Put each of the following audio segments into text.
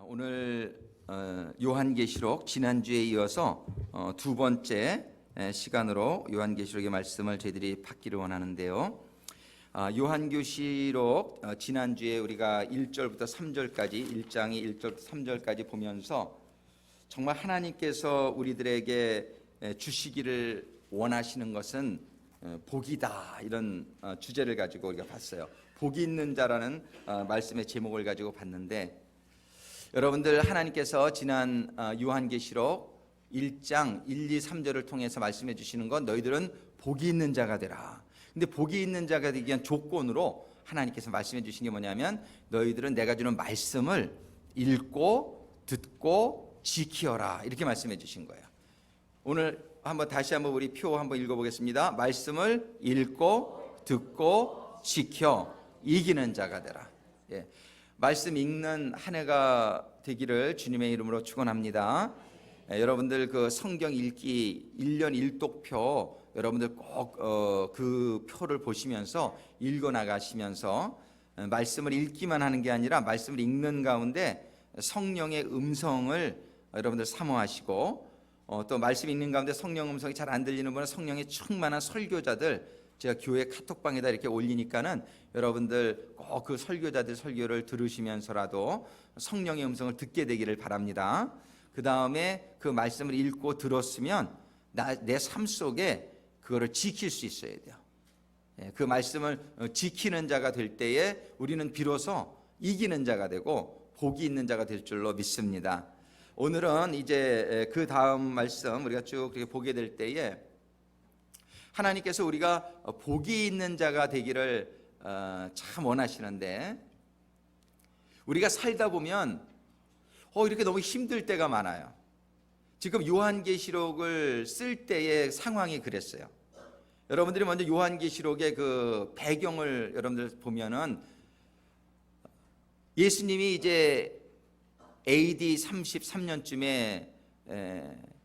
오늘 요한계시록 지난주에 이어서 두 번째 시간으로 요한계시록의 말씀을 저희들이 받기를 원하는데요. 요한계시록 지난주에 우리가 1절부터 3절까지 1장이 1절부터 3절까지 보면서 정말 하나님께서 우리들에게 주시기를 원하시는 것은 복이다, 이런 주제를 가지고 우리가 봤어요. 복이 있는 자라는 말씀의 제목을 가지고 봤는데, 여러분들 하나님께서 지난 요한계시록 1장 1, 2, 3절을 통해서 말씀해 주시는 건 너희들은 복이 있는 자가 되라. 근데 복이 있는 자가 되기 위한 조건으로 하나님께서 말씀해 주신 게 뭐냐면, 너희들은 내가 주는 말씀을 읽고 듣고 지키어라, 이렇게 말씀해 주신 거예요. 오늘 다시 한번 우리 표 한번 읽어보겠습니다. 말씀을 읽고 듣고 지켜 이기는 자가 되라. 예. 말씀 읽는 한 해가 되기를 주님의 이름으로 축원합니다. 여러분들 그 성경 읽기 1년 1독표 여러분들 꼭 그 표를 보시면서 읽어 나가시면서 말씀을 읽기만 하는 게 아니라 말씀을 읽는 가운데 성령의 음성을 여러분들 사모하시고, 또 말씀 읽는 가운데 성령 음성이 잘 안 들리는 분은 성령의 충만한 설교자들, 제가 교회 카톡방에다 이렇게 올리니까는 여러분들 꼭 그 설교자들 설교를 들으시면서라도 성령의 음성을 듣게 되기를 바랍니다. 그 다음에 그 말씀을 읽고 들었으면 내 삶 속에 그거를 지킬 수 있어야 돼요. 그 말씀을 지키는 자가 될 때에 우리는 비로소 이기는 자가 되고 복이 있는 자가 될 줄로 믿습니다. 오늘은 이제 그 다음 말씀 우리가 쭉 그렇게 보게 될 때에 하나님께서 우리가 복이 있는 자가 되기를 참 원하시는데, 우리가 살다 보면 이렇게 너무 힘들 때가 많아요. 지금 요한계시록을 쓸 때의 상황이 그랬어요. 여러분들이 먼저 요한계시록의 그 배경을 여러분들 보면은, 예수님이 이제 AD 33년쯤에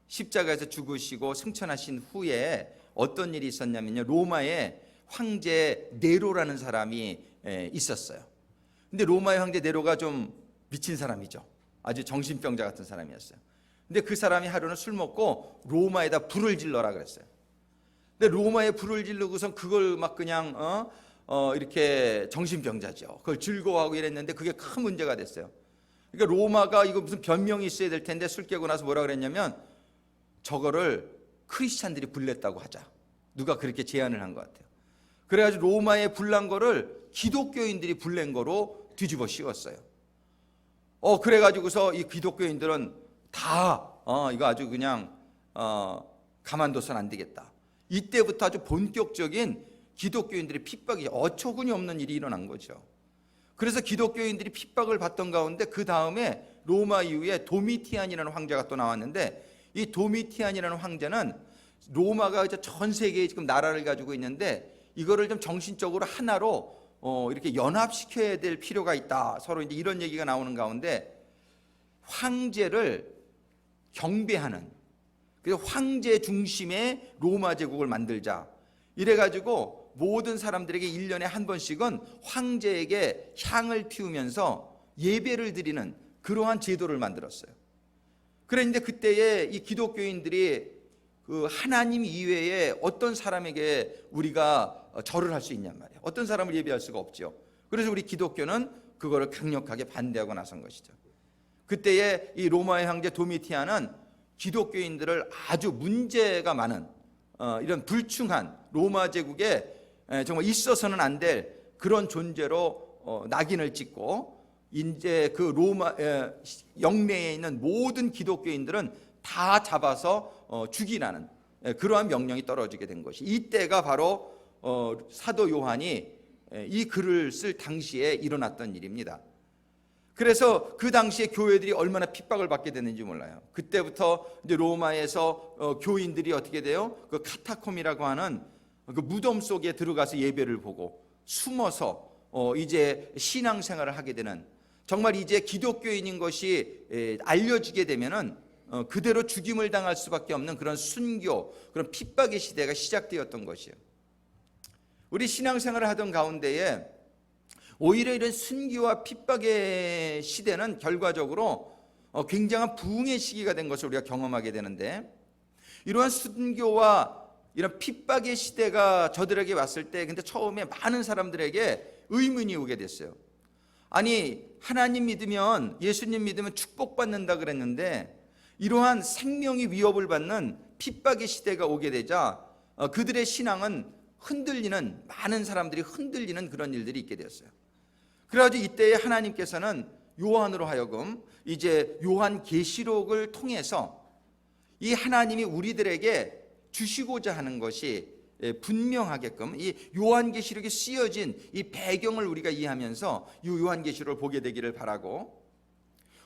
십자가에서 죽으시고 승천하신 후에 어떤 일이 있었냐면요, 로마에 황제 네로라는 사람이 있었어요. 근데 로마의 황제 네로가 좀 미친 사람이죠. 아주 정신병자 같은 사람이었어요. 근데 그 사람이 하루는 술 먹고 로마에다 불을 질러라 그랬어요. 근데 로마에 불을 지르고선 그걸 막 그냥 이렇게 정신병자죠. 그걸 즐거워하고 이랬는데 그게 큰 문제가 됐어요. 그러니까 로마가 이거 무슨 변명이 있어야 될 텐데 술 깨고 나서 뭐라 그랬냐면, 저거를 크리스찬들이 불냈다고 하자. 누가 그렇게 제안을 한 것 같아요. 그래가지고 로마에 불난 거를 기독교인들이 불낸 거로 뒤집어 씌웠어요. 그래가지고서 이 기독교인들은 다 이거 아주 그냥 가만둬선 안 되겠다. 이때부터 아주 본격적인 기독교인들의 핍박이 어처구니 없는 일이 일어난 거죠. 그래서 기독교인들이 핍박을 받던 가운데 그 다음에 로마 이후에 도미티안이라는 황제가 또 나왔는데, 이 도미티안이라는 황제는 로마가 이제 전 세계에 지금 나라를 가지고 있는데 이거를 좀 정신적으로 하나로 이렇게 연합시켜야 될 필요가 있다. 서로 이제 이런 얘기가 나오는 가운데 황제를 경배하는, 그래서 황제 중심의 로마 제국을 만들자. 이래가지고 모든 사람들에게 1년에 한 번씩은 황제에게 향을 피우면서 예배를 드리는 그러한 제도를 만들었어요. 그런데 그때에 이 기독교인들이 그 하나님 이외에 어떤 사람에게 우리가 절을 할 수 있냔 말이에요. 어떤 사람을 예배할 수가 없죠. 그래서 우리 기독교는 그거를 강력하게 반대하고 나선 것이죠. 그때에 이 로마의 황제 도미티안은 기독교인들을 아주 문제가 많은 이런 불충한 로마 제국에 정말 있어서는 안 될 그런 존재로 낙인을 찍고, 이제 그 로마 영내에 있는 모든 기독교인들은 다 잡아서 죽이라는 그러한 명령이 떨어지게 된 것이, 이때가 바로 사도 요한이 이 글을 쓸 당시에 일어났던 일입니다. 그래서 그 당시에 교회들이 얼마나 핍박을 받게 됐는지 몰라요. 그때부터 이제 로마에서 교인들이 어떻게 돼요? 그 카타콤이라고 하는 그 무덤 속에 들어가서 예배를 보고 숨어서 이제 신앙생활을 하게 되는, 정말 이제 기독교인인 것이 알려지게 되면은 그대로 죽임을 당할 수밖에 없는 그런 순교, 그런 핍박의 시대가 시작되었던 것이에요. 우리 신앙생활을 하던 가운데에 오히려 이런 순교와 핍박의 시대는 결과적으로 굉장한 부흥의 시기가 된 것을 우리가 경험하게 되는데, 이러한 순교와 이런 핍박의 시대가 저들에게 왔을 때 근데 처음에 많은 사람들에게 의문이 오게 됐어요. 아니, 하나님 믿으면, 예수님 믿으면 축복받는다 그랬는데 이러한 생명이 위협을 받는 핍박의 시대가 오게 되자 그들의 신앙은 흔들리는, 많은 사람들이 흔들리는 그런 일들이 있게 되었어요. 그래가지고 이때에 하나님께서는 요한으로 하여금 이제 요한계시록을 통해서 이 하나님이 우리들에게 주시고자 하는 것이 분명하게끔 이 요한계시록에 쓰여진 이 배경을 우리가 이해하면서 이 요한계시록을 보게 되기를 바라고,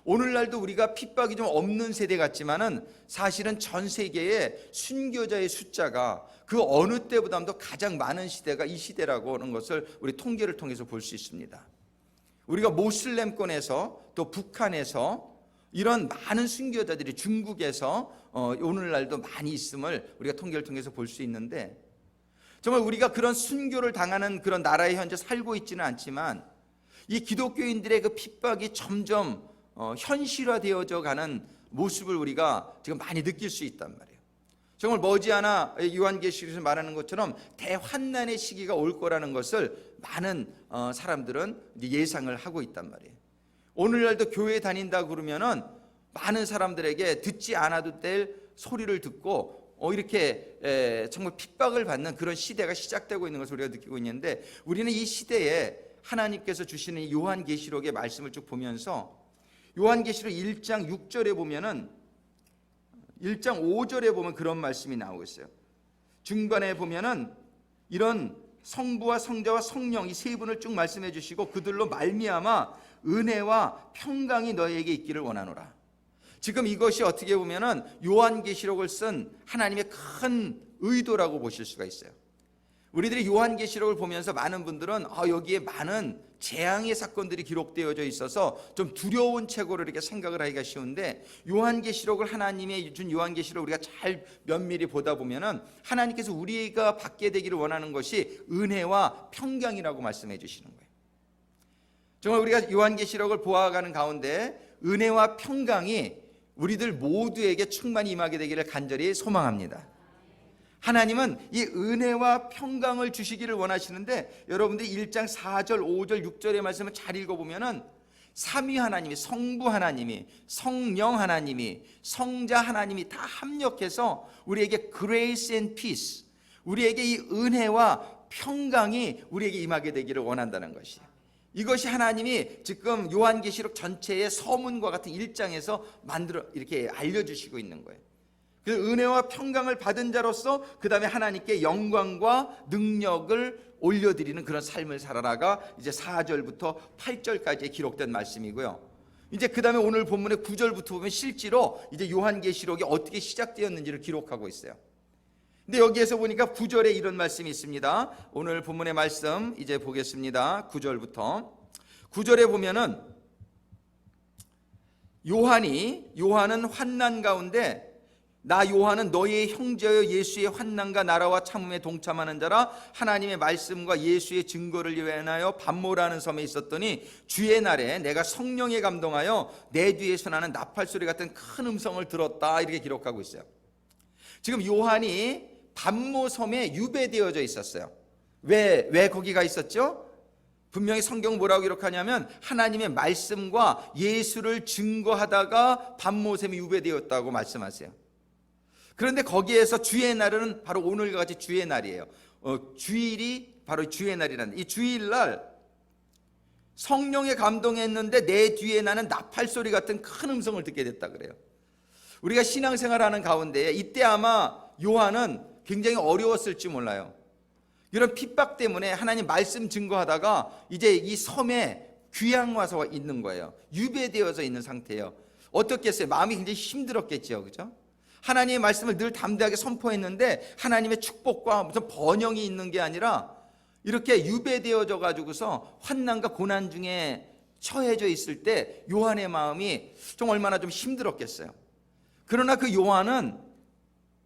오늘날도 우리가 핍박이 좀 없는 세대 같지만은 사실은 전 세계의 순교자의 숫자가 그 어느 때보다도 가장 많은 시대가 이 시대라고 하는 것을 우리 통계를 통해서 볼 수 있습니다. 우리가 모슬렘권에서 또 북한에서 이런 많은 순교자들이 중국에서 오늘날도 많이 있음을 우리가 통계를 통해서 볼 수 있는데, 정말 우리가 그런 순교를 당하는 그런 나라에 현재 살고 있지는 않지만 이 기독교인들의 그 핍박이 점점 현실화되어져 가는 모습을 우리가 지금 많이 느낄 수 있단 말이에요. 정말 머지않아 요한계시록에서 말하는 것처럼 대환난의 시기가 올 거라는 것을 많은 사람들은 예상을 하고 있단 말이에요. 오늘날도 교회 다닌다 그러면은 많은 사람들에게 듣지 않아도 될 소리를 듣고 이렇게 정말 핍박을 받는 그런 시대가 시작되고 있는 것을 우리가 느끼고 있는데, 우리는 이 시대에 하나님께서 주시는 이 요한계시록의 말씀을 쭉 보면서 요한계시록 1장 6절에 보면은 1장 5절에 보면 그런 말씀이 나오고 있어요. 중간에 보면은 이런 성부와 성자와 성령 이 세 분을 쭉 말씀해 주시고 그들로 말미암아 은혜와 평강이 너희에게 있기를 원하노라. 지금 이것이 어떻게 보면은 요한계시록을 쓴 하나님의 큰 의도라고 보실 수가 있어요. 우리들이 요한계시록을 보면서 많은 분들은 여기에 많은 재앙의 사건들이 기록되어져 있어서 좀 두려운 책으로 이렇게 생각을 하기가 쉬운데, 요한계시록을 하나님의 준 요한계시록을 우리가 잘 면밀히 보다 보면은 하나님께서 우리가 받게 되기를 원하는 것이 은혜와 평강이라고 말씀해 주시는 거예요. 정말 우리가 요한계시록을 보아가는 가운데 은혜와 평강이 우리들 모두에게 충만히 임하게 되기를 간절히 소망합니다. 하나님은 이 은혜와 평강을 주시기를 원하시는데, 여러분들이 1장 4절, 5절, 6절의 말씀을 잘 읽어보면은 삼위 하나님이, 성부 하나님이, 성령 하나님이, 성자 하나님이 다 합력해서 우리에게 grace and peace, 우리에게 이 은혜와 평강이 우리에게 임하게 되기를 원한다는 것이에요. 이것이 하나님이 지금 요한계시록 전체의 서문과 같은 1장에서 만들어 이렇게 알려주시고 있는 거예요. 그 은혜와 평강을 받은 자로서 그 다음에 하나님께 영광과 능력을 올려드리는 그런 삶을 살아라가 이제 4절부터 8절까지 기록된 말씀이고요. 이제 그 다음에 오늘 본문의 9절부터 보면 실제로 이제 요한계시록이 어떻게 시작되었는지를 기록하고 있어요. 근데 여기에서 보니까 9절에 이런 말씀이 있습니다. 오늘 본문의 말씀 이제 보겠습니다. 9절부터 9절에 보면은 요한은 환난 가운데 나 요한은 너희의 형제여 예수의 환난과 나라와 참음에 동참하는 자라, 하나님의 말씀과 예수의 증거를 위하여 반모라는 섬에 있었더니 주의 날에 내가 성령에 감동하여 내 뒤에서 나는 나팔소리 같은 큰 음성을 들었다, 이렇게 기록하고 있어요. 지금 요한이 반모섬에 유배되어져 있었어요. 왜 거기가 있었죠? 분명히 성경 뭐라고 기록하냐면 하나님의 말씀과 예수를 증거하다가 반모섬에 유배되었다고 말씀하세요. 그런데 거기에서 주의 날은 바로 오늘과 같이 주의 날이에요. 주일이 바로 주의 날이라는, 이 주일날 성령에 감동했는데 내 뒤에 나는 나팔소리 같은 큰 음성을 듣게 됐다 그래요. 우리가 신앙생활하는 가운데 이때 아마 요한은 굉장히 어려웠을지 몰라요. 이런 핍박 때문에 하나님 말씀 증거하다가 이제 이 섬에 귀양 와서 있는 거예요. 유배되어서 있는 상태예요. 어떻겠어요? 마음이 굉장히 힘들었겠죠, 그죠? 하나님의 말씀을 늘 담대하게 선포했는데 하나님의 축복과 무슨 번영이 있는 게 아니라 이렇게 유배되어져 가지고서 환난과 고난 중에 처해져 있을 때 요한의 마음이 좀 얼마나 좀 힘들었겠어요. 그러나 그 요한은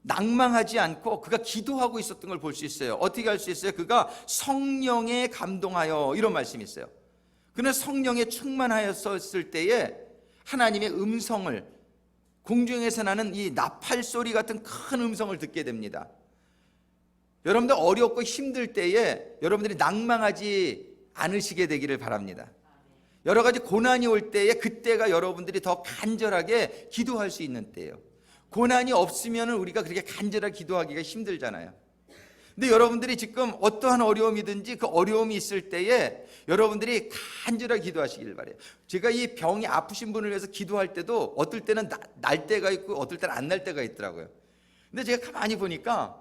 낭망하지 않고 그가 기도하고 있었던 걸 볼 수 있어요. 어떻게 할 수 있어요? 그가 성령에 감동하여, 이런 말씀이 있어요. 그는 성령에 충만하였을 때에 하나님의 음성을, 공중에서 나는 이 나팔 소리 같은 큰 음성을 듣게 됩니다. 여러분들 어렵고 힘들 때에 여러분들이 낭망하지 않으시게 되기를 바랍니다. 여러 가지 고난이 올 때에 그때가 여러분들이 더 간절하게 기도할 수 있는 때예요. 고난이 없으면 우리가 그렇게 간절하게 기도하기가 힘들잖아요. 근데 여러분들이 지금 어떠한 어려움이든지 그 어려움이 있을 때에 여러분들이 간절하게 기도하시길 바래요. 제가 이 병이 아프신 분을 위해서 기도할 때도 어떨 때는 날 때가 있고 어떨 때는 안 날 때가 있더라고요. 근데 제가 가만히 보니까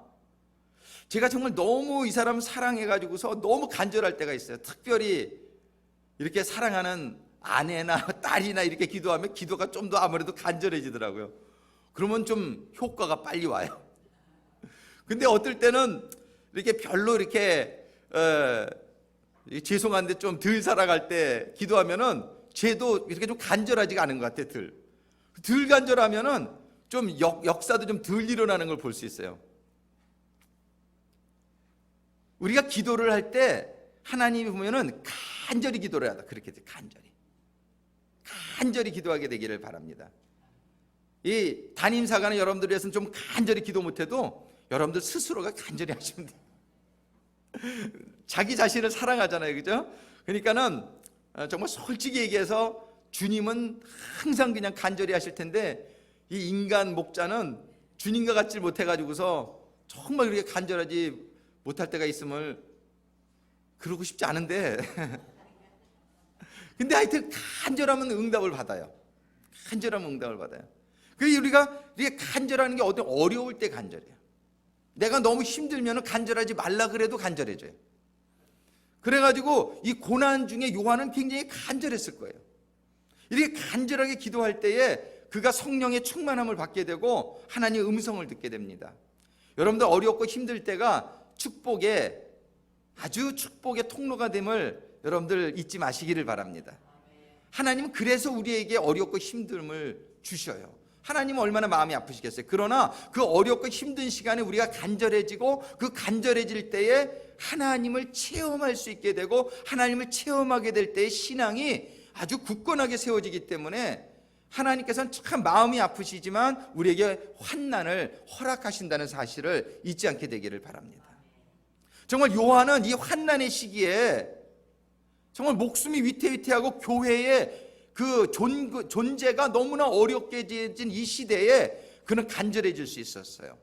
제가 정말 너무 이 사람 사랑해가지고서 너무 간절할 때가 있어요. 특별히 이렇게 사랑하는 아내나 딸이나 이렇게 기도하면 기도가 좀 더 아무래도 간절해지더라고요. 그러면 좀 효과가 빨리 와요. 근데 어떨 때는 이렇게 별로 이렇게 죄송한데 좀 덜 살아갈 때 기도하면은 쟤도 이렇게 좀 간절하지가 않은 것 같아. 덜 간절하면은 좀 역사도 좀 덜 일어나는 걸 볼 수 있어요. 우리가 기도를 할 때 하나님이 보면은 간절히 기도를 하다. 그렇게 간절히 기도하게 되기를 바랍니다. 이 담임사관은 여러분들을 위해서는 좀 간절히 기도 못해도 여러분들 스스로가 간절히 하시면 돼요. 자기 자신을 사랑하잖아요, 그죠? 그러니까는 정말 솔직히 얘기해서 주님은 항상 그냥 간절히 하실 텐데 이 인간 목자는 주님과 같지 못해가지고서 정말 그렇게 간절하지 못할 때가 있음을 그러고 싶지 않은데 근데 하여튼 간절하면 응답을 받아요. 간절하면 응답을 받아요. 그래서 우리가 이렇게 간절하는 게 어려울 때 간절해요. 내가 너무 힘들면 간절하지 말라 그래도 간절해져요. 그래가지고 이 고난 중에 요한은 굉장히 간절했을 거예요. 이렇게 간절하게 기도할 때에 그가 성령의 충만함을 받게 되고 하나님의 음성을 듣게 됩니다. 여러분들 어렵고 힘들 때가 축복의 아주 축복의 통로가 됨을 여러분들 잊지 마시기를 바랍니다. 하나님은 그래서 우리에게 어렵고 힘듦을 주셔요. 하나님은 얼마나 마음이 아프시겠어요. 그러나 그 어렵고 힘든 시간에 우리가 간절해지고 그 간절해질 때에 하나님을 체험할 수 있게 되고 하나님을 체험하게 될 때의 신앙이 아주 굳건하게 세워지기 때문에 하나님께서는 참 마음이 아프시지만 우리에게 환난을 허락하신다는 사실을 잊지 않게 되기를 바랍니다. 정말 요한은 이 환난의 시기에 정말 목숨이 위태위태하고 교회의 그 존재가 너무나 어렵게 진 이 시대에 그는 간절해질 수 있었어요.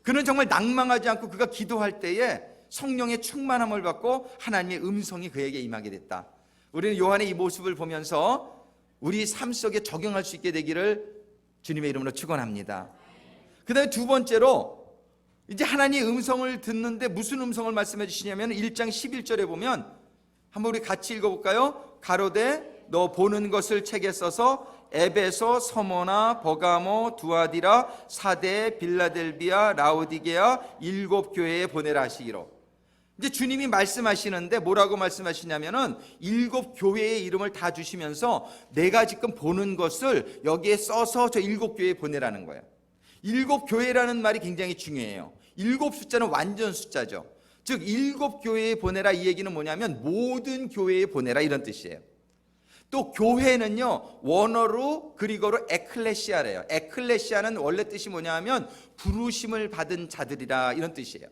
그는 정말 낭망하지 않고 그가 기도할 때에 성령의 충만함을 받고 하나님의 음성이 그에게 임하게 됐다. 우리는 요한의 이 모습을 보면서 우리 삶 속에 적용할 수 있게 되기를 주님의 이름으로 축원합니다. 그 다음에 두 번째로 이제 하나님의 음성을 듣는데 무슨 음성을 말씀해 주시냐면 1장 11절에 보면 한번 우리 같이 읽어볼까요? 가로되 너 보는 것을 책에 써서 에베소, 서모나, 버가모, 두아디라, 사데, 빌라델비아, 라오디게아 7 교회에 보내라 하시기로. 이제 주님이 말씀하시는데 뭐라고 말씀하시냐면은 7 교회의 이름을 다 주시면서 내가 지금 보는 것을 여기에 써서 저 7 교회에 보내라는 거예요. 7 교회라는 말이 굉장히 중요해요. 7 숫자는 완전 숫자죠. 즉 7 교회에 보내라 이 얘기는 뭐냐면 모든 교회에 보내라 이런 뜻이에요. 또 교회는요 원어로 그리고로 에클레시아래요. 에클레시아는 원래 뜻이 뭐냐면 부르심을 받은 자들이라 이런 뜻이에요.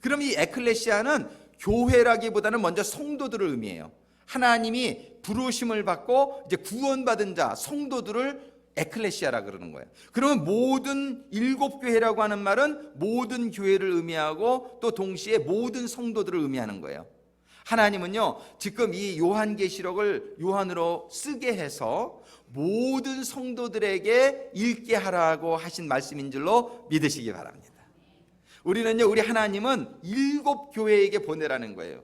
그럼 이 에클레시아는 교회라기보다는 먼저 성도들을 의미해요. 하나님이 부르심을 받고 이제 구원받은 자 성도들을 에클레시아라 그러는 거예요. 그러면 모든 7 교회라고 하는 말은 모든 교회를 의미하고 또 동시에 모든 성도들을 의미하는 거예요. 하나님은요 지금 이 요한계시록을 요한으로 쓰게 해서 모든 성도들에게 읽게 하라고 하신 말씀인 줄로 믿으시기 바랍니다. 우리는요 우리 하나님은 7 교회에게 보내라는 거예요.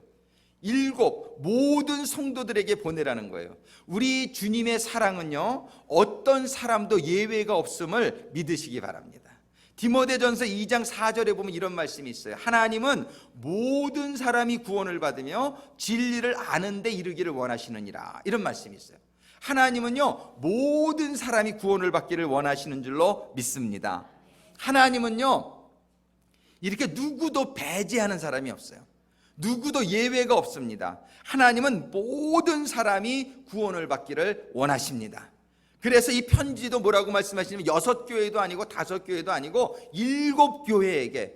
7 모든 성도들에게 보내라는 거예요. 우리 주님의 사랑은요 어떤 사람도 예외가 없음을 믿으시기 바랍니다. 디모데전서 2장 4절에 보면 이런 말씀이 있어요. 하나님은 모든 사람이 구원을 받으며 진리를 아는 데 이르기를 원하시느니라 이런 말씀이 있어요. 하나님은요 모든 사람이 구원을 받기를 원하시는 줄로 믿습니다. 하나님은요 이렇게 누구도 배제하는 사람이 없어요. 누구도 예외가 없습니다. 하나님은 모든 사람이 구원을 받기를 원하십니다. 그래서 이 편지도 뭐라고 말씀하시냐면 6교회도 아니고 5교회도 아니고 7교회에게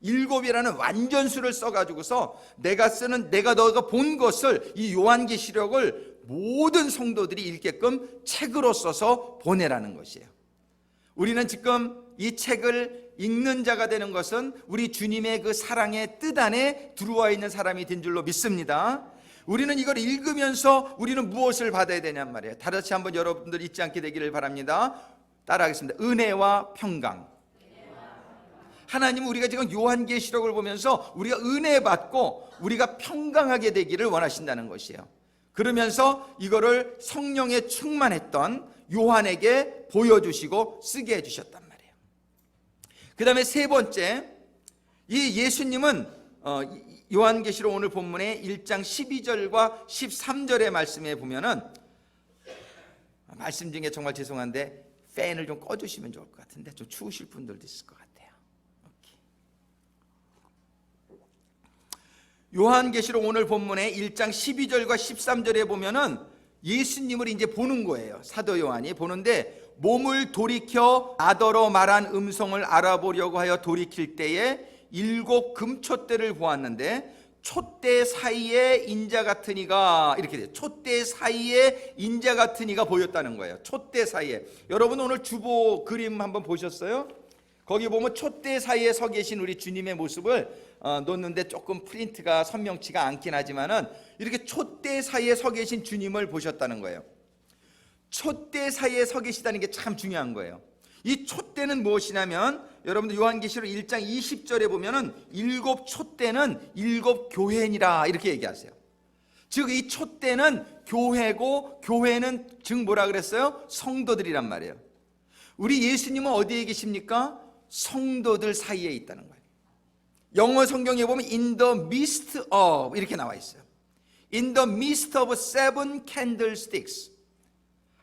7이라는 완전수를 써가지고서 내가 너가 본 것을 이 요한계시록을 모든 성도들이 읽게끔 책으로 써서 보내라는 것이에요. 우리는 지금 이 책을 읽는 자가 되는 것은 우리 주님의 그 사랑의 뜻 안에 들어와 있는 사람이 된 줄로 믿습니다. 우리는 이걸 읽으면서 우리는 무엇을 받아야 되냔 말이에요. 다같이 한번 여러분들 잊지 않게 되기를 바랍니다. 따라하겠습니다. 은혜와 평강. 하나님은 우리가 지금 요한계시록을 보면서 우리가 은혜 받고 우리가 평강하게 되기를 원하신다는 것이에요. 그러면서 이거를 성령에 충만했던 요한에게 보여주시고 쓰게 해주셨단 말이에요. 그 다음에 세 번째, 이 예수님은 요한계시록 오늘 본문의 1장 12절과 13절의 말씀에 보면은, 말씀 중에 정말 죄송한데 팬을 좀 꺼주시면 좋을 것 같은데 좀 추우실 분들도 있을 것 같아요. 요한계시록 오늘 본문의 1장 12절과 13절에 보면은 예수님을 이제 보는 거예요. 사도 요한이 보는데, 몸을 돌이켜 나더러 말한 음성을 알아보려고 하여 돌이킬 때에 7 금촛대를 보았는데 촛대 사이에 인자 같은 이가, 이렇게 돼요. 촛대 사이에 인자 같은 이가 보였다는 거예요. 촛대 사이에. 여러분 오늘 주보 그림 한번 보셨어요? 거기 보면 촛대 사이에 서 계신 우리 주님의 모습을 놓는데 조금 프린트가 선명치가 않긴 하지만은 이렇게 촛대 사이에 서 계신 주님을 보셨다는 거예요. 촛대 사이에 서 계시다는 게 참 중요한 거예요. 이 촛대는 무엇이냐면, 여러분들 요한계시록 1장 20절에 보면은 7 촛대는 7 교회니라 이렇게 얘기하세요. 즉 이 촛대는 교회고, 교회는 즉 뭐라 그랬어요? 성도들이란 말이에요. 우리 예수님은 어디에 계십니까? 성도들 사이에 있다는 거예요. 영어 성경에 보면 in the midst of 이렇게 나와 있어요. In the midst of 7 candlesticks.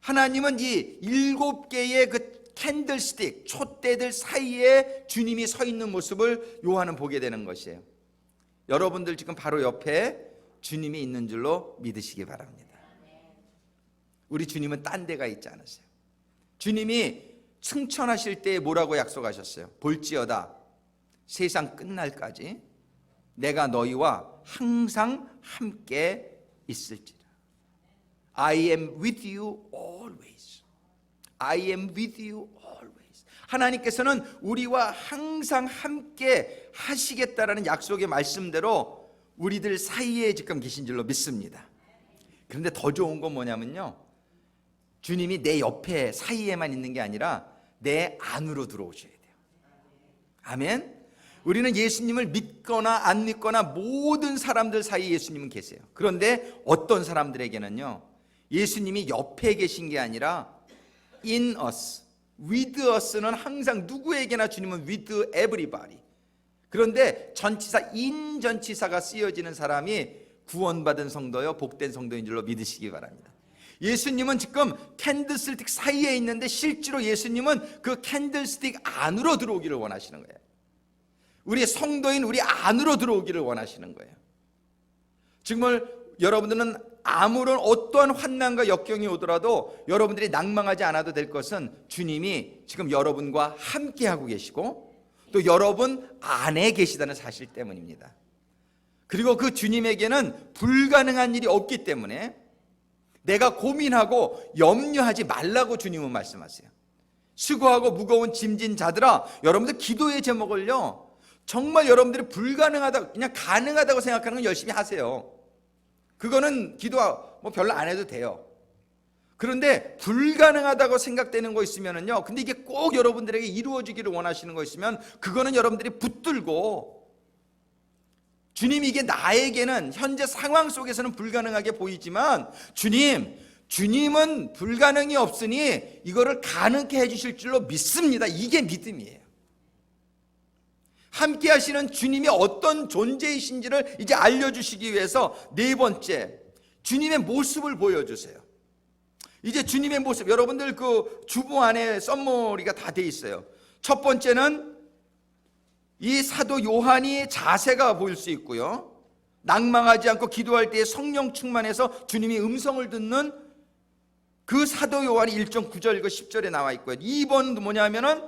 하나님은 이 7개의 그 캔들스틱, 촛대들 사이에 주님이 서 있는 모습을 요한은 보게 되는 것이에요. 여러분들 지금 바로 옆에 주님이 있는 줄로 믿으시기 바랍니다. 우리 주님은 딴 데가 있지 않으세요. 주님이 승천하실 때 뭐라고 약속하셨어요? 볼지어다 세상 끝날까지 내가 너희와 항상 함께 있을지라. I am with you always. I am with you always. 하나님께서는 우리와 항상 함께 하시겠다라는 약속의 말씀대로 우리들 사이에 지금 계신 줄로 믿습니다. 그런데 더 좋은 건 뭐냐면요, 주님이 내 옆에 사이에만 있는 게 아니라 내 안으로 들어오셔야 돼요. 아멘. 우리는 예수님을 믿거나 안 믿거나 모든 사람들 사이에 예수님은 계세요. 그런데 어떤 사람들에게는요, 예수님이 옆에 계신 게 아니라 in us, with us는 항상 누구에게나 주님은 with everybody. 그런데 전치사 in 전치사가 쓰여지는 사람이 구원받은 성도요, 복된 성도인 줄로 믿으시기 바랍니다. 예수님은 지금 캔들스틱 사이에 있는데 실제로 예수님은 그 캔들스틱 안으로 들어오기를 원하시는 거예요. 우리 성도인 우리 안으로 들어오기를 원하시는 거예요. 정말 여러분들은 아무런 어떠한 환난과 역경이 오더라도 여러분들이 낭망하지 않아도 될 것은 주님이 지금 여러분과 함께하고 계시고 또 여러분 안에 계시다는 사실 때문입니다. 그리고 그 주님에게는 불가능한 일이 없기 때문에 내가 고민하고 염려하지 말라고 주님은 말씀하세요. 수고하고 무거운 짐진 자들아, 여러분들 기도의 제목을요, 정말 여러분들이 불가능하다, 그냥 가능하다고 생각하는 건 열심히 하세요. 그거는 기도 뭐 별로 안 해도 돼요. 그런데 불가능하다고 생각되는 거 있으면은요, 근데 이게 꼭 여러분들에게 이루어지기를 원하시는 거 있으면 그거는 여러분들이 붙들고, 주님이 이게 나에게는 현재 상황 속에서는 불가능하게 보이지만 주님은 불가능이 없으니 이거를 가능케 해주실 줄로 믿습니다. 이게 믿음이에요. 함께 하시는 주님이 어떤 존재이신지를 이제 알려주시기 위해서 네 번째, 주님의 모습을 보여주세요. 이제 주님의 모습, 여러분들 그 주보 안에 썸머리가 다 돼 있어요. 첫 번째는 이 사도 요한이 자세가 보일 수 있고요, 낭망하지 않고 기도할 때에 성령 충만해서 주님이 음성을 듣는 그 사도 요한이 1장 9절 10절에 나와 있고요. 2번도 뭐냐면은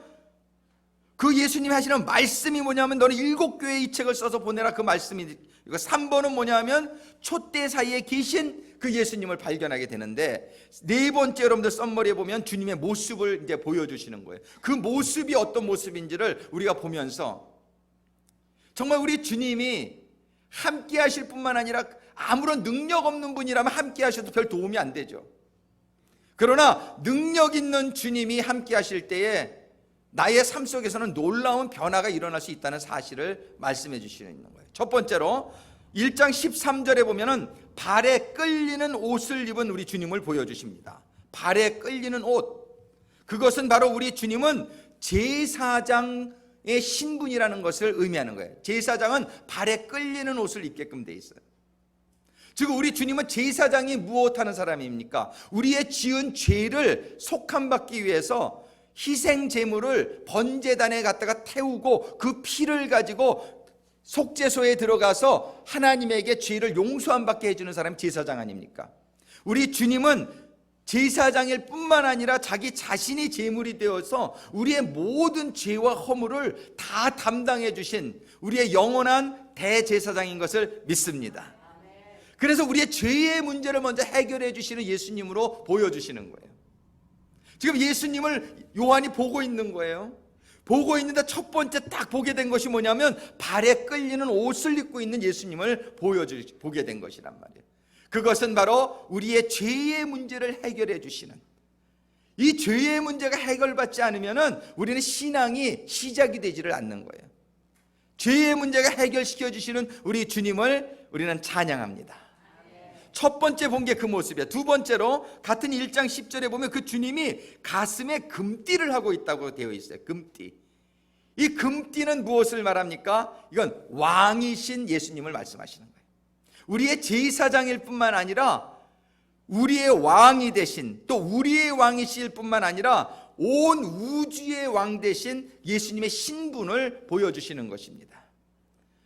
그 예수님이 하시는 말씀이 뭐냐면 너는 7교회에 이 책을 써서 보내라, 그 말씀이. 이거 3번은 뭐냐면 촛대 사이에 계신 그 예수님을 발견하게 되는데, 네 번째 여러분들 썸머리에 보면 주님의 모습을 이제 보여주시는 거예요. 그 모습이 어떤 모습인지를 우리가 보면서 정말 우리 주님이 함께 하실 뿐만 아니라 아무런 능력 없는 분이라면 함께 하셔도 별 도움이 안 되죠. 그러나 능력 있는 주님이 함께 하실 때에 나의 삶 속에서는 놀라운 변화가 일어날 수 있다는 사실을 말씀해 주시는 거예요. 첫 번째로 1장 13절에 보면은 발에 끌리는 옷을 입은 우리 주님을 보여주십니다. 발에 끌리는 옷, 그것은 바로 우리 주님은 제사장의 신분이라는 것을 의미하는 거예요. 제사장은 발에 끌리는 옷을 입게끔 돼 있어요. 즉 우리 주님은 제사장이 무엇하는 사람입니까? 우리의 지은 죄를 속함받기 위해서 희생 제물을 번제단에 갖다가 태우고 그 피를 가지고 속죄소에 들어가서 하나님에게 죄를 용서함 받게 해주는 사람이 제사장 아닙니까? 우리 주님은 제사장일 뿐만 아니라 자기 자신이 제물이 되어서 우리의 모든 죄와 허물을 다 담당해 주신 우리의 영원한 대제사장인 것을 믿습니다. 그래서 우리의 죄의 문제를 먼저 해결해 주시는 예수님으로 보여주시는 거예요. 지금 예수님을 요한이 보고 있는 거예요. 보고 있는데 첫 번째 딱 보게 된 것이 뭐냐면 발에 끌리는 옷을 입고 있는 예수님을 보게 된 것이란 말이에요. 그것은 바로 우리의 죄의 문제를 해결해 주시는, 이 죄의 문제가 해결받지 않으면 우리는 신앙이 시작이 되지를 않는 거예요. 죄의 문제가 해결시켜 주시는 우리 주님을 우리는 찬양합니다. 첫 번째 본 게 그 모습이에요. 두 번째로 같은 1장 10절에 보면 그 주님이 가슴에 금띠를 하고 있다고 되어 있어요. 금띠. 이 금띠는 무엇을 말합니까? 이건 왕이신 예수님을 말씀하시는 거예요. 우리의 제사장일 뿐만 아니라 우리의 왕이 되신, 또 우리의 왕이실 뿐만 아니라 온 우주의 왕 되신 예수님의 신분을 보여주시는 것입니다.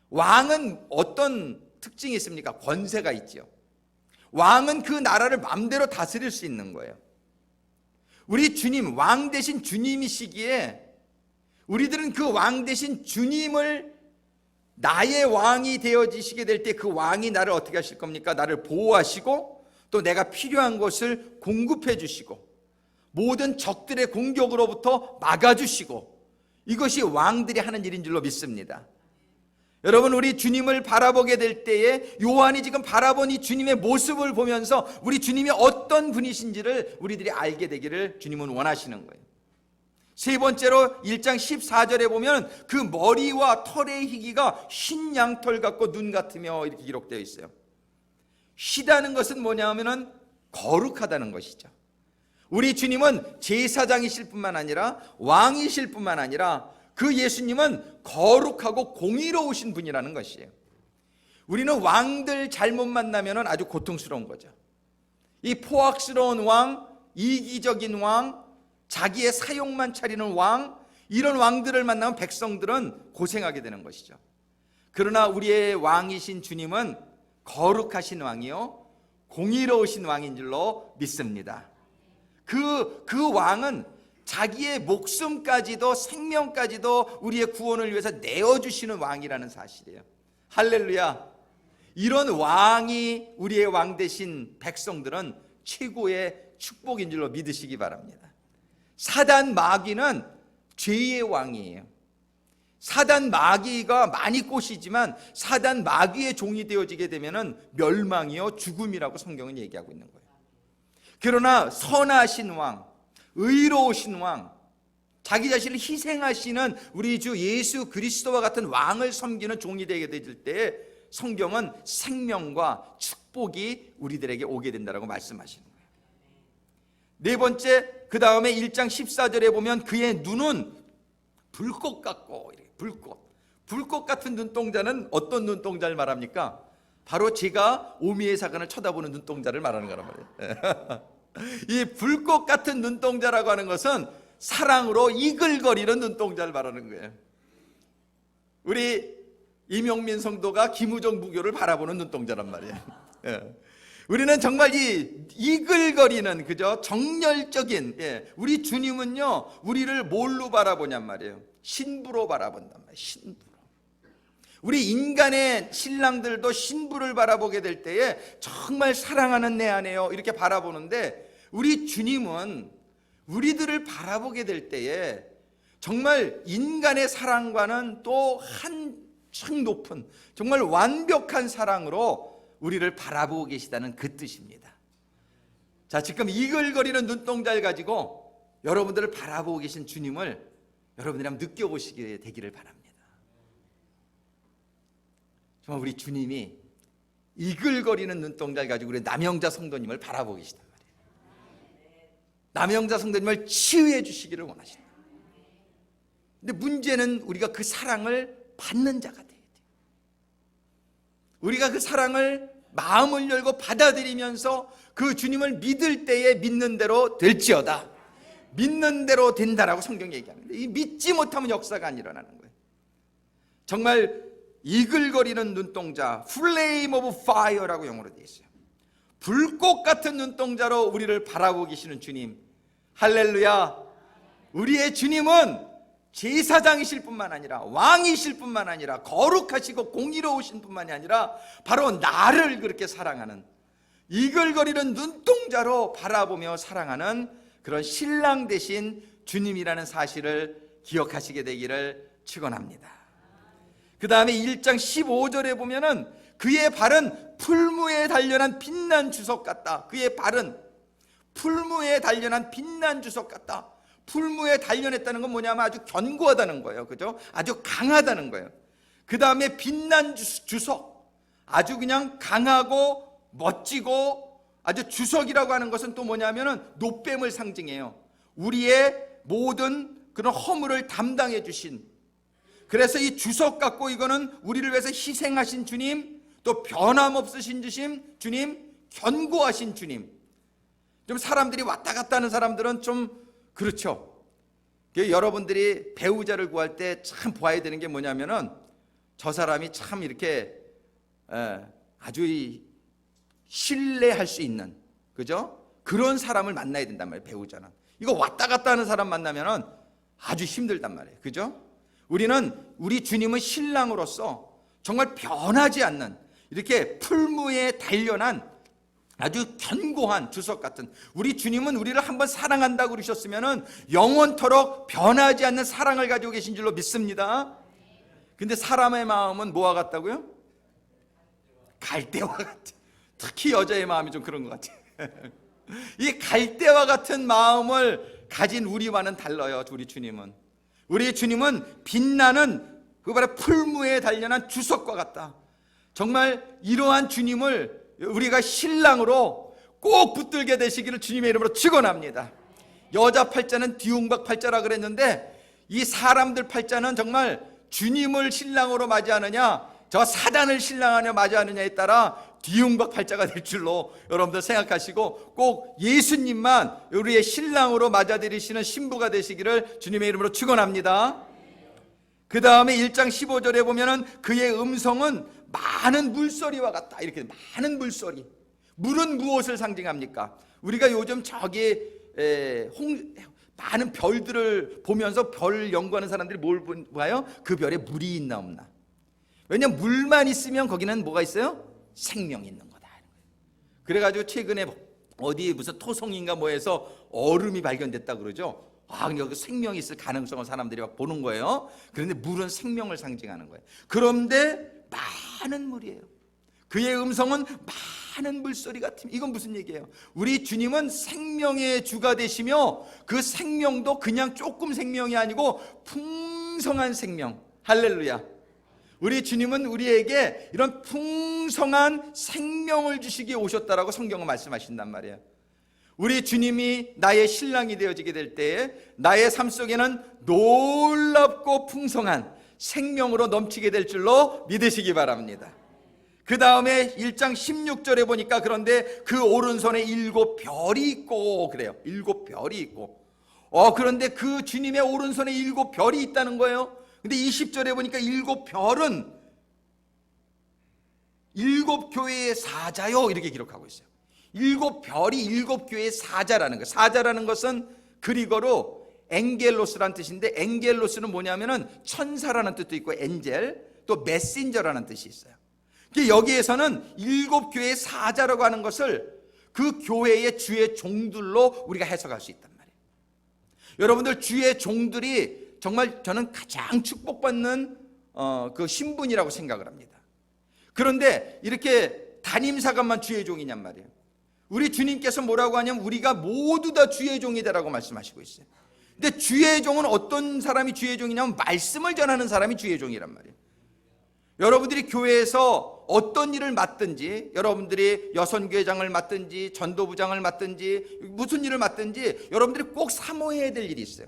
왕은 어떤 특징이 있습니까? 권세가 있죠. 왕은 그 나라를 마음대로 다스릴 수 있는 거예요. 우리 주님, 왕 대신 주님이시기에 우리들은 그 왕 대신 주님을 나의 왕이 되어지시게 될 때 그 왕이 나를 어떻게 하실 겁니까? 나를 보호하시고 또 내가 필요한 것을 공급해 주시고 모든 적들의 공격으로부터 막아주시고, 이것이 왕들이 하는 일인 줄로 믿습니다. 여러분, 우리 주님을 바라보게 될 때에 요한이 지금 바라본 이 주님의 모습을 보면서 우리 주님이 어떤 분이신지를 우리들이 알게 되기를 주님은 원하시는 거예요. 세 번째로 1장 14절에 보면 그 머리와 털의 희기가 흰 양털 같고 눈 같으며 이렇게 기록되어 있어요. 희다는 것은 뭐냐면은 거룩하다는 것이죠. 우리 주님은 제사장이실 뿐만 아니라 왕이실 뿐만 아니라 그 예수님은 거룩하고 공의로우신 분이라는 것이에요. 우리는 왕들 잘못 만나면 아주 고통스러운 거죠. 이 포악스러운 왕, 이기적인 왕, 자기의 사욕만 차리는 왕, 이런 왕들을 만나면 백성들은 고생하게 되는 것이죠. 그러나 우리의 왕이신 주님은 거룩하신 왕이요 공의로우신 왕인 줄로 믿습니다. 그 왕은 자기의 목숨까지도 생명까지도 우리의 구원을 위해서 내어주시는 왕이라는 사실이에요. 할렐루야. 이런 왕이 우리의 왕 되신 백성들은 최고의 축복인 줄로 믿으시기 바랍니다. 사단 마귀는 죄의 왕이에요. 사단 마귀가 많이 꼬시지만 사단 마귀의 종이 되어지게 되면 멸망이요 죽음이라고 성경은 얘기하고 있는 거예요. 그러나 선하신 왕, 의로우신 왕, 자기 자신을 희생하시는 우리 주 예수 그리스도와 같은 왕을 섬기는 종이 되게 될 때 성경은 생명과 축복이 우리들에게 오게 된다고 말씀하시는 거예요. 네 번째, 그 다음에 1장 14절에 보면 그의 눈은 불꽃 같고, 불꽃 같은 눈동자는 어떤 눈동자를 말합니까? 바로 제가 오미의 사관을 쳐다보는 눈동자를 말하는 거란 말이에요. 이 불꽃 같은 눈동자라고 하는 것은 사랑으로 이글거리는 눈동자를 말하는 거예요. 우리 이명민 성도가 김우정 부교를 바라보는 눈동자란 말이에요. 우리는 정말 이 이글거리는, 그죠? 정열적인, 우리 주님은요, 우리를 뭘로 바라보냔 말이에요. 신부로 바라본단 말이에요. 신부로. 우리 인간의 신랑들도 신부를 바라보게 될 때에 정말 사랑하는 내 아내요, 이렇게 바라보는데, 우리 주님은 우리들을 바라보게 될 때에 정말 인간의 사랑과는 또 한층 높은, 정말 완벽한 사랑으로 우리를 바라보고 계시다는 그 뜻입니다. 자, 지금 이글거리는 눈동자를 가지고 여러분들을 바라보고 계신 주님을 여러분들이 한번 느껴보시게 되기를 바랍니다. 정말 우리 주님이 이글거리는 눈동자를 가지고 우리 남영자 성도님을 바라보고 계시단 말이에요. 남영자 성도님을 치유해 주시기를 원하신다. 근데 문제는 우리가 그 사랑을 받는 자가 돼야 돼요. 우리가 그 사랑을 마음을 열고 받아들이면서 그 주님을 믿을 때에 믿는 대로 될지어다. 믿는 대로 된다라고 성경이 얘기합니다. 이 믿지 못하면 역사가 안 일어나는 거예요. 정말 이글거리는 눈동자, flame of fire라고 영어로 되어 있어요. 불꽃 같은 눈동자로 우리를 바라보고 계시는 주님, 할렐루야. 우리의 주님은 제사장이실 뿐만 아니라, 왕이실 뿐만 아니라, 거룩하시고 공의로우신 뿐만이 아니라 바로 나를 그렇게 사랑하는, 이글거리는 눈동자로 바라보며 사랑하는 그런 신랑 되신 주님이라는 사실을 기억하시게 되기를 축원합니다. 그 다음에 1장 15절에 보면은 그의 발은 풀무에 단련한 빛난 주석 같다. 그의 발은 풀무에 단련한 빛난 주석 같다. 풀무에 단련했다는 건 뭐냐면 아주 견고하다는 거예요. 그죠? 아주 강하다는 거예요. 그 다음에 빛난 주석, 아주 그냥 강하고 멋지고, 아주 주석이라고 하는 것은 또 뭐냐면은 노뱀을 상징해요. 우리의 모든 그런 허물을 담당해 주신, 그래서 이 주석 같고, 이거는 우리를 위해서 희생하신 주님, 또 변함없으신 주님, 견고하신 주님. 좀 사람들이 왔다 갔다 하는 사람들은 좀 그렇죠. 여러분들이 배우자를 구할 때 참 보아야 되는 게 뭐냐면은 저 사람이 참 이렇게 아주 신뢰할 수 있는, 그죠? 그런 사람을 만나야 된단 말이에요. 배우자는 이거 왔다 갔다 하는 사람 만나면은 아주 힘들단 말이에요. 그죠? 우리 주님은 신랑으로서 정말 변하지 않는, 이렇게 풀무에 단련한 아주 견고한 주석 같은, 우리 주님은 우리를 한번 사랑한다고 그러셨으면은 영원토록 변하지 않는 사랑을 가지고 계신 줄로 믿습니다. 근데 사람의 마음은 뭐와 같다고요? 갈대와 같아. 특히 여자의 마음이 좀 그런 것 같아요. 이 갈대와 같은 마음을 가진 우리와는 달라요. 우리 주님은 빛나는 그 바로 풀무에 단련한 주석과 같다. 정말 이러한 주님을 우리가 신랑으로 꼭 붙들게 되시기를 주님의 이름으로 축원합니다. 여자 팔자는 뒤웅박 팔자라 그랬는데, 이 사람들 팔자는 정말 주님을 신랑으로 맞이하느냐, 저 사단을 신랑하며 맞이하느냐에 따라 뒤웅박 팔자가 될 줄로 여러분들 생각하시고, 꼭 예수님만 우리의 신랑으로 맞아들이시는 신부가 되시기를 주님의 이름으로 축원합니다. 그 다음에 1장 15절에 보면은 그의 음성은 많은 물소리와 같다. 이렇게 많은 물소리. 물은 무엇을 상징합니까? 우리가 요즘 저기 많은 별들을 보면서 별 연구하는 사람들이 뭘 봐요? 그 별에 물이 있나 없나. 왜냐하면 물만 있으면 거기는 뭐가 있어요? 생명이 있는 거다. 그래가지고 최근에 어디 무슨 토성인가 뭐해서 얼음이 발견됐다 그러죠. 여기 생명이 있을 가능성을 사람들이 막 보는 거예요. 그런데 물은 생명을 상징하는 거예요. 그런데 많은 물이에요. 그의 음성은 많은 물소리 같은, 이건 무슨 얘기예요? 우리 주님은 생명의 주가 되시며 그 생명도 그냥 조금 생명이 아니고 풍성한 생명. 할렐루야. 우리 주님은 우리에게 이런 풍성한 생명을 주시기에 오셨다라고 성경은 말씀하신단 말이에요. 우리 주님이 나의 신랑이 되어지게 될 때에 나의 삶 속에는 놀랍고 풍성한 생명으로 넘치게 될 줄로 믿으시기 바랍니다. 그 다음에 1장 16절에 보니까 그런데 그 오른손에 7별이 있고 그래요. 7별이 있고. 그런데 그 주님의 오른손에 7별이 있다는 거예요. 근데 20절에 보니까 7별은 7교회의 사자요 이렇게 기록하고 있어요. 일곱 별이 일곱 교회의 사자라는 거예요. 사자라는 것은 그리거로 엥겔로스라는 뜻인데, 엥겔로스는 뭐냐면은 천사라는 뜻도 있고 엔젤, 또 메신저라는 뜻이 있어요. 여기에서는 일곱 교회의 사자라고 하는 것을 그 교회의 주의 종들로 우리가 해석할 수 있단 말이에요. 여러분들, 주의 종들이 정말 저는 가장 축복받는 그 신분이라고 생각을 합니다. 그런데 이렇게 담임사관만 주의 종이냔 말이에요. 우리 주님께서 뭐라고 하냐면 우리가 모두 다 주의 종이다라고 말씀하시고 있어요. 근데 주의 종은 어떤 사람이 주의 종이냐면 말씀을 전하는 사람이 주의 종이란 말이에요. 여러분들이 교회에서 어떤 일을 맡든지, 여러분들이 여선교회장을 맡든지 전도부장을 맡든지 무슨 일을 맡든지 여러분들이 꼭 사모해야 될 일이 있어요.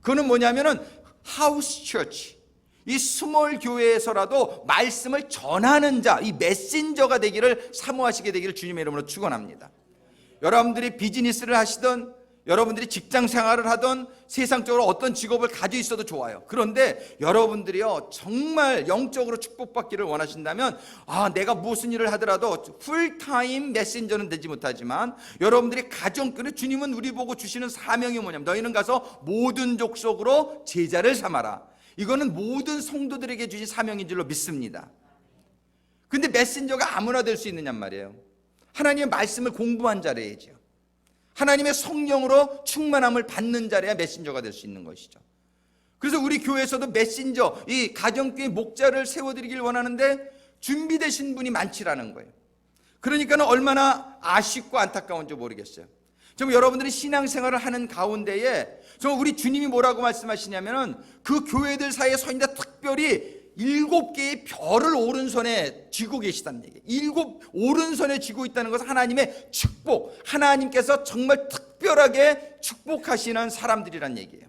그거는 뭐냐면은 하우스 처치, 이 스몰 교회에서라도 말씀을 전하는 자, 이 메신저가 되기를 사모하시게 되기를 주님의 이름으로 축원합니다. 여러분들이 비즈니스를 하시던, 여러분들이 직장 생활을 하던, 세상적으로 어떤 직업을 가지고 있어도 좋아요. 그런데 여러분들이요, 정말 영적으로 축복받기를 원하신다면, 내가 무슨 일을 하더라도 풀타임 메신저는 되지 못하지만 여러분들이 가정교회, 주님은 우리 보고 주시는 사명이 뭐냐면 너희는 가서 모든 족속으로 제자를 삼아라. 이거는 모든 성도들에게 주신 사명인 줄로 믿습니다. 근데 메신저가 아무나 될 수 있느냔 말이에요. 하나님의 말씀을 공부한 자래야죠. 하나님의 성령으로 충만함을 받는 자래야 메신저가 될 수 있는 것이죠. 그래서 우리 교회에서도 메신저, 이 가정교회 목자를 세워드리길 원하는데 준비되신 분이 많지라는 거예요. 그러니까 얼마나 아쉽고 안타까운지 모르겠어요. 좀 여러분들이 신앙생활을 하는 가운데에 좀 우리 주님이 뭐라고 말씀하시냐면은 그 교회들 사이에 서 있는데 특별히 7개의 별을 오른손에 쥐고 계시다는 얘기예요. 7 오른손에 쥐고 있다는 것은 하나님의 축복, 하나님께서 정말 특별하게 축복하시는 사람들이란 얘기예요.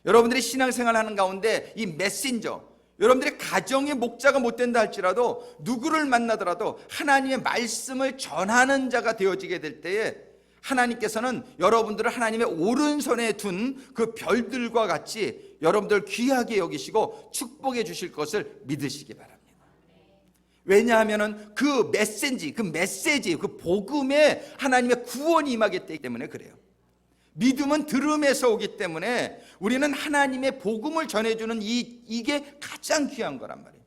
여러분들이 신앙생활하는 가운데 이 메신저, 여러분들이 가정의 목자가 못 된다 할지라도 누구를 만나더라도 하나님의 말씀을 전하는 자가 되어지게 될 때에 하나님께서는 여러분들을 하나님의 오른손에 둔 그 별들과 같이 여러분들 귀하게 여기시고 축복해 주실 것을 믿으시기 바랍니다. 왜냐하면 그 메시지, 그 복음에 하나님의 구원이 임하기 때문에 그래요. 믿음은 들음에서 오기 때문에 우리는 하나님의 복음을 전해주는 이게 가장 귀한 거란 말이에요.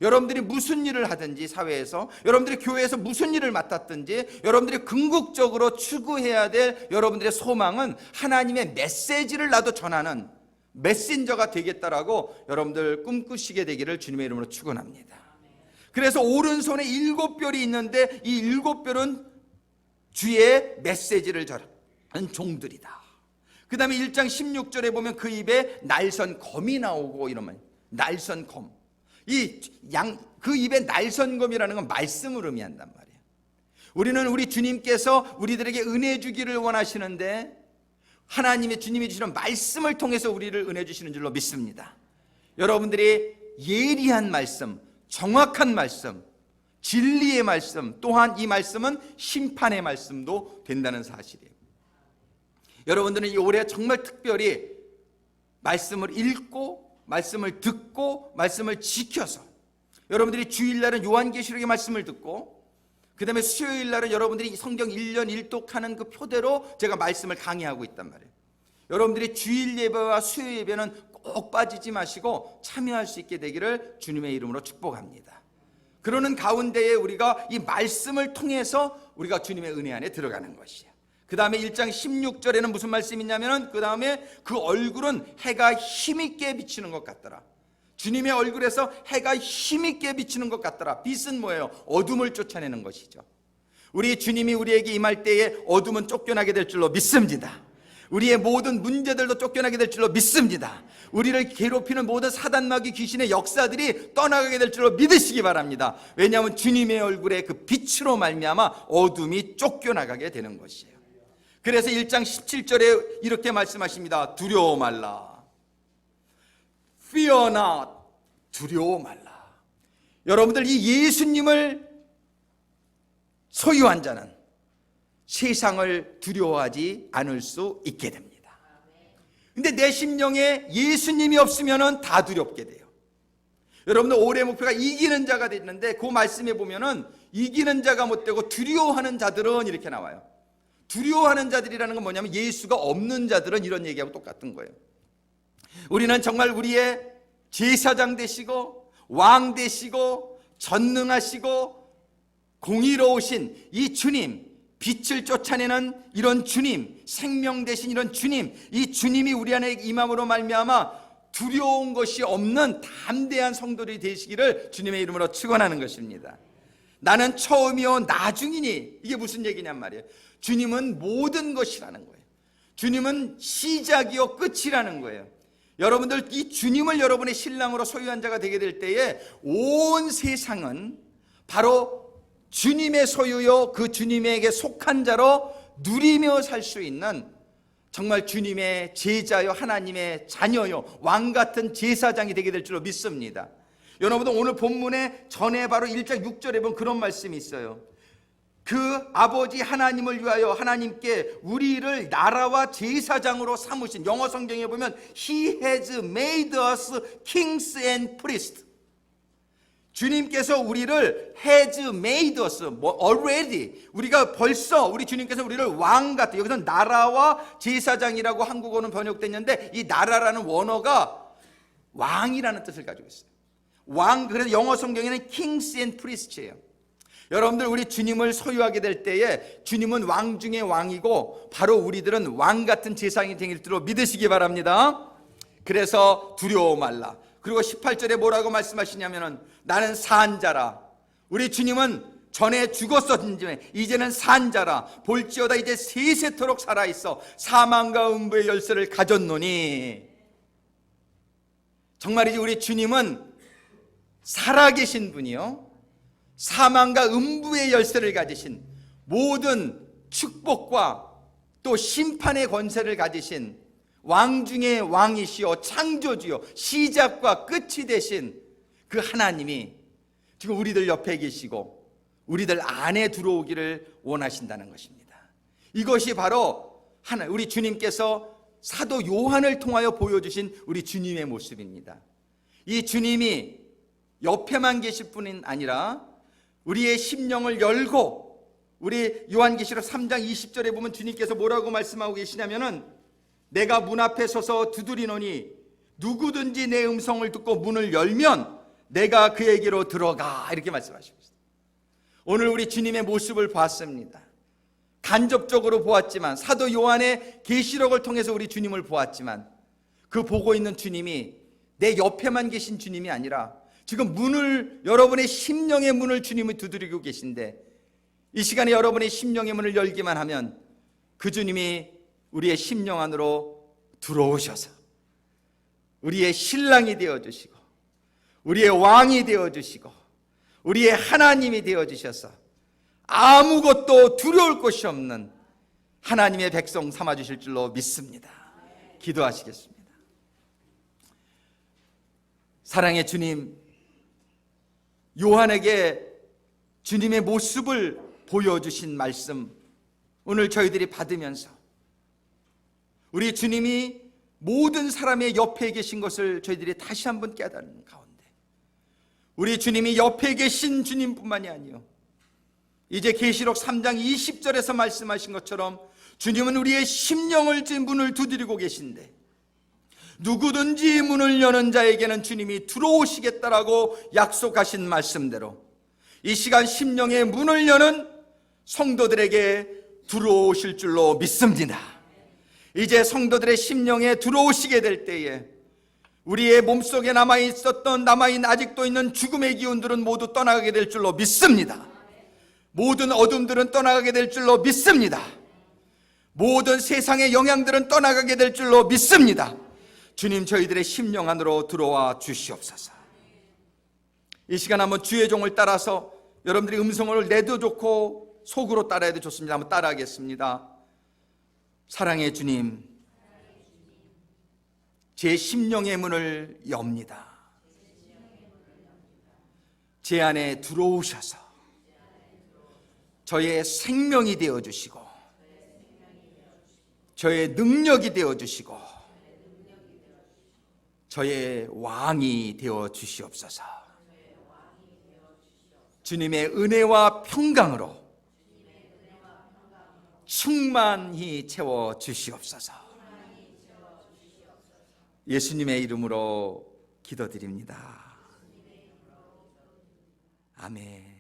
여러분들이 무슨 일을 하든지 사회에서, 여러분들이 교회에서 무슨 일을 맡았든지 여러분들이 궁극적으로 추구해야 될 여러분들의 소망은 하나님의 메시지를 나도 전하는 메신저가 되겠다라고 여러분들 꿈꾸시게 되기를 주님의 이름으로 축원합니다. 그래서 오른손에 7별이 있는데 이 7별은 주의 메시지를 전하는 종들이다. 그 다음에 1장 16절에 보면 그 입에 날선 검이 나오고 이러면 날선 검, 그 입에 날선 검이라는 건 말씀을 의미한단 말이에요. 우리는 우리 주님께서 우리들에게 은혜 주기를 원하시는데 주님이 주시는 말씀을 통해서 우리를 은혜 주시는 줄로 믿습니다. 여러분들이 예리한 말씀, 정확한 말씀, 진리의 말씀, 또한 이 말씀은 심판의 말씀도 된다는 사실이에요. 여러분들은 이 올해 정말 특별히 말씀을 읽고 말씀을 듣고 말씀을 지켜서, 여러분들이 주일날은 요한계시록의 말씀을 듣고 그 다음에 수요일날은 여러분들이 성경 1년 1독하는 그 표대로 제가 말씀을 강의하고 있단 말이에요. 여러분들이 주일 예배와 수요 예배는 꼭 빠지지 마시고 참여할 수 있게 되기를 주님의 이름으로 축복합니다. 그러는 가운데에 우리가 이 말씀을 통해서 우리가 주님의 은혜 안에 들어가는 것이에요. 그 다음에 1장 16절에는 무슨 말씀이 있냐면 그 다음에 그 얼굴은 해가 힘있게 비치는 것 같더라. 주님의 얼굴에서 해가 힘있게 비치는 것 같더라. 빛은 뭐예요? 어둠을 쫓아내는 것이죠. 우리 주님이 우리에게 임할 때에 어둠은 쫓겨나게 될 줄로 믿습니다. 우리의 모든 문제들도 쫓겨나게 될 줄로 믿습니다. 우리를 괴롭히는 모든 사단마귀 귀신의 역사들이 떠나가게 될 줄로 믿으시기 바랍니다. 왜냐하면 주님의 얼굴에 그 빛으로 말미암아 어둠이 쫓겨나가게 되는 것이에요. 그래서 1장 17절에 이렇게 말씀하십니다. 두려워 말라. Fear not. 두려워 말라. 여러분들, 이 예수님을 소유한 자는 세상을 두려워하지 않을 수 있게 됩니다. 근데 내 심령에 예수님이 없으면 다 두렵게 돼요. 여러분들, 올해 목표가 이기는 자가 됐는데 그 말씀에 보면은 이기는 자가 못되고 두려워하는 자들은 이렇게 나와요. 두려워하는 자들이라는 건 뭐냐면 예수가 없는 자들은 이런 얘기하고 똑같은 거예요. 우리는 정말 우리의 제사장 되시고 왕 되시고 전능하시고 공의로우신 이 주님, 빛을 쫓아내는 이런 주님, 생명 되신 이런 주님, 이 주님이 우리 안에 임함으로 말미암아 두려운 것이 없는 담대한 성도들이 되시기를 주님의 이름으로 축원하는 것입니다. 나는 처음이요 나중이니, 이게 무슨 얘기냔 말이에요. 주님은 모든 것이라는 거예요. 주님은 시작이요 끝이라는 거예요. 여러분들 이 주님을 여러분의 신랑으로 소유한 자가 되게 될 때에 온 세상은 바로 주님의 소유요 그 주님에게 속한 자로 누리며 살 수 있는 정말 주님의 제자요 하나님의 자녀요 왕 같은 제사장이 되게 될 줄로 믿습니다. 여러분들 오늘 본문의 전에 바로 1장 6절에 보면 그런 말씀이 있어요. 그 아버지 하나님을 위하여 하나님께 우리를 나라와 제사장으로 삼으신, 영어 성경에 보면 He has made us kings and priests. 주님께서 우리를 has made us, already, 우리가 벌써 우리 주님께서 우리를 왕 같은, 여기서 나라와 제사장이라고 한국어는 번역됐는데 이 나라라는 원어가 왕이라는 뜻을 가지고 있어요. 왕, 그래서 영어 성경에는 kings and priests예요. 여러분들 우리 주님을 소유하게 될 때에 주님은 왕 중에 왕이고 바로 우리들은 왕 같은 제사장이 될 줄로 믿으시기 바랍니다. 그래서 두려워 말라. 그리고 18절에 뭐라고 말씀하시냐면은 나는 산자라. 우리 주님은 전에 죽었었는지 이제는 산자라. 볼지어다 이제 세세토록 살아있어 사망과 음부의 열쇠를 가졌노니. 정말이지 우리 주님은 살아계신 분이요 사망과 음부의 열쇠를 가지신, 모든 축복과 또 심판의 권세를 가지신 왕 중의 왕이시오 창조주요 시작과 끝이 되신 그 하나님이 지금 우리들 옆에 계시고 우리들 안에 들어오기를 원하신다는 것입니다. 이것이 바로 우리 주님께서 사도 요한을 통하여 보여주신 우리 주님의 모습입니다. 이 주님이 옆에만 계실 뿐이 아니라 우리의 심령을 열고, 우리 요한계시록 3장 20절에 보면 주님께서 뭐라고 말씀하고 계시냐면은 내가 문 앞에 서서 두드리노니 누구든지 내 음성을 듣고 문을 열면 내가 그에게로 들어가, 이렇게 말씀하시고 있어요. 오늘 우리 주님의 모습을 봤습니다. 간접적으로 보았지만, 사도 요한의 계시록을 통해서 우리 주님을 보았지만, 그 보고 있는 주님이 내 옆에만 계신 주님이 아니라 지금 문을, 여러분의 심령의 문을 주님이 두드리고 계신데, 이 시간에 여러분의 심령의 문을 열기만 하면 그 주님이 우리의 심령 안으로 들어오셔서 우리의 신랑이 되어주시고 우리의 왕이 되어주시고 우리의 하나님이 되어주셔서 아무것도 두려울 것이 없는 하나님의 백성 삼아주실 줄로 믿습니다. 기도하시겠습니다. 사랑의 주님, 요한에게 주님의 모습을 보여주신 말씀 오늘 저희들이 받으면서 우리 주님이 모든 사람의 옆에 계신 것을 저희들이 다시 한번 깨닫는 가운데, 우리 주님이 옆에 계신 주님뿐만이 아니요 이제 계시록 3장 20절에서 말씀하신 것처럼 주님은 우리의 심령을 문을 두드리고 계신데, 누구든지 문을 여는 자에게는 주님이 들어오시겠다라고 약속하신 말씀대로 이 시간 심령의 문을 여는 성도들에게 들어오실 줄로 믿습니다. 이제 성도들의 심령에 들어오시게 될 때에 우리의 몸속에 남아있는 아직도 있는 죽음의 기운들은 모두 떠나가게 될 줄로 믿습니다. 모든 어둠들은 떠나가게 될 줄로 믿습니다. 모든 세상의 영향들은 떠나가게 될 줄로 믿습니다. 주님, 저희들의 심령 안으로 들어와 주시옵소서. 이 시간 한번 주의 종을 따라서, 여러분들이 음성을 내도 좋고 속으로 따라해도 좋습니다. 한번 따라하겠습니다. 사랑의 주님, 제 심령의 문을 엽니다. 제 안에 들어오셔서 저의 생명이 되어주시고 저의 능력이 되어주시고 저의 왕이 되어주시옵소서. 주님의 은혜와 평강으로 충만히 채워 주시옵소서. 예수님의 이름으로 기도드립니다. 아멘.